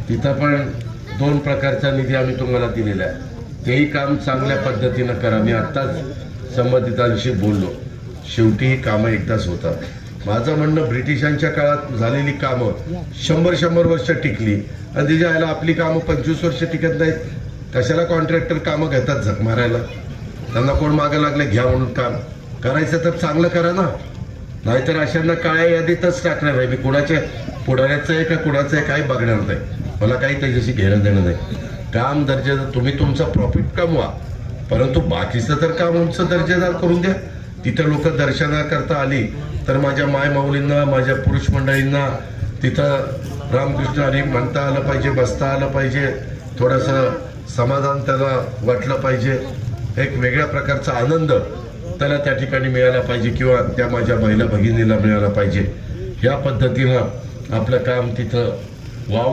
तिथं पण 2 प्रकारचा निधी आम्ही तुम्हाला दिलेला आहे. तेही काम चांगल्या पद्धतीनं करा. मी आत्ताच संबंधितांशी बोललो. शेवटी ही कामं एकदाच होतात. माझं म्हणणं, ब्रिटिशांच्या काळात झालेली कामं 100 वर्ष टिकली आणि तिच्या यायला आपली कामं 25 वर्ष टिकत नाहीत. कशाला कॉन्ट्रॅक्टर कामं घेतात झक मारायला? त्यांना कोण मागं लागले घ्या म्हणून काम करायचं तर चांगलं करा ना, नाहीतर अशांना काळ्या यादीतच टाकणार आहे. मी कुणाच्या पुढाऱ्याचं आहे का कुणाचं आहे काही बघणार नाही. मला काही त्याच्याशी घेणं देणं नाही. काम दर्जेदार, तुम्ही तुमचा प्रॉफिट कमवा, परंतु बाकीचं तर काम आमचं दर्जेदार करून द्या. तिथं लोक दर्शनाकरता आली तर माझ्या माय माऊलींना, माझ्या पुरुष मंडळींना तिथं रामकृष्ण हरी म्हणता आलं पाहिजे, बसता आलं पाहिजे, थोडंसं समाधान त्याला वाटलं पाहिजे, एक वेगळ्या प्रकारचा आनंद त्याला त्या ठिकाणी मिळाला पाहिजे किंवा त्या माझ्या महिला भगिनीला मिळाला पाहिजे. ह्या पद्धतीनं आपलं काम तिथं वाव